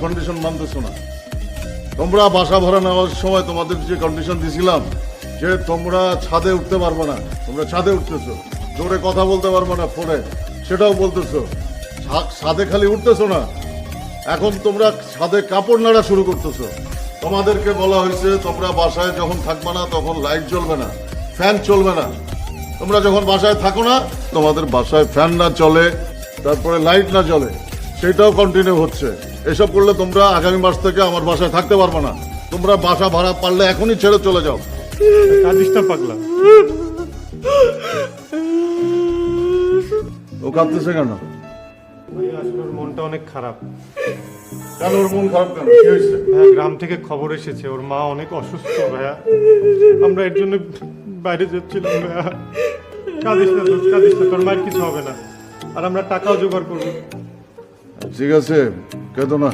Condition মানতেছো না। তোমরা বাসা ভাড়া নেওয়ার সময় তোমাদের যে কন্ডিশন দিছিলাম যে তোমরা ছাদে উঠতে পারবে না, তোমরা ছাদে উঠতেছো, জোরে কথা বলতে পারবে না ফোনে, সেটাও বলতেছো। ছাদে খালি উঠতেছো না, এখন তোমরা ছাদে কাপড় নাড়া শুরু করতেছো। তোমাদেরকে বলা হয়েছে তোমরা বাসায় যখন থাকবে না তখন লাইট জ্বলবে না, ফ্যান চলবে না। তোমরা যখন বাসায় থাকো না, তোমাদের বাসায় ফ্যান না চলে, তারপরে লাইট না জ্বলে, সেটাও কন্টিনিউ হচ্ছে। এসব করলে তোমরা আগামী মাস থেকে আমার বাসায় থাকতে পারবে না। তোমরা বাসা ভাড়া পারলে এখনই ছেড়ে চলে যাও। কাঁদিস না পাগলা। ও কাঁদতেছে কেন? ভাই আসলে ওর মনটা অনেক খারাপ। কেন ওর মন খারাপ কেন? কি হয়েছে? ভাইয়া গ্রাম থেকে খবর এসেছে ওর মা অনেক অসুস্থ ভাইয়া। আমরা এর জন্য বাইরে যাচ্ছিলাম ভাইয়া। কাঁদিস না দোস্ত, কাঁদিস না, তোর মায়ের কিছু হবে না। আর আমরা টাকাও জোগাড় করবো। ঠিক আছে, কেঁদো না।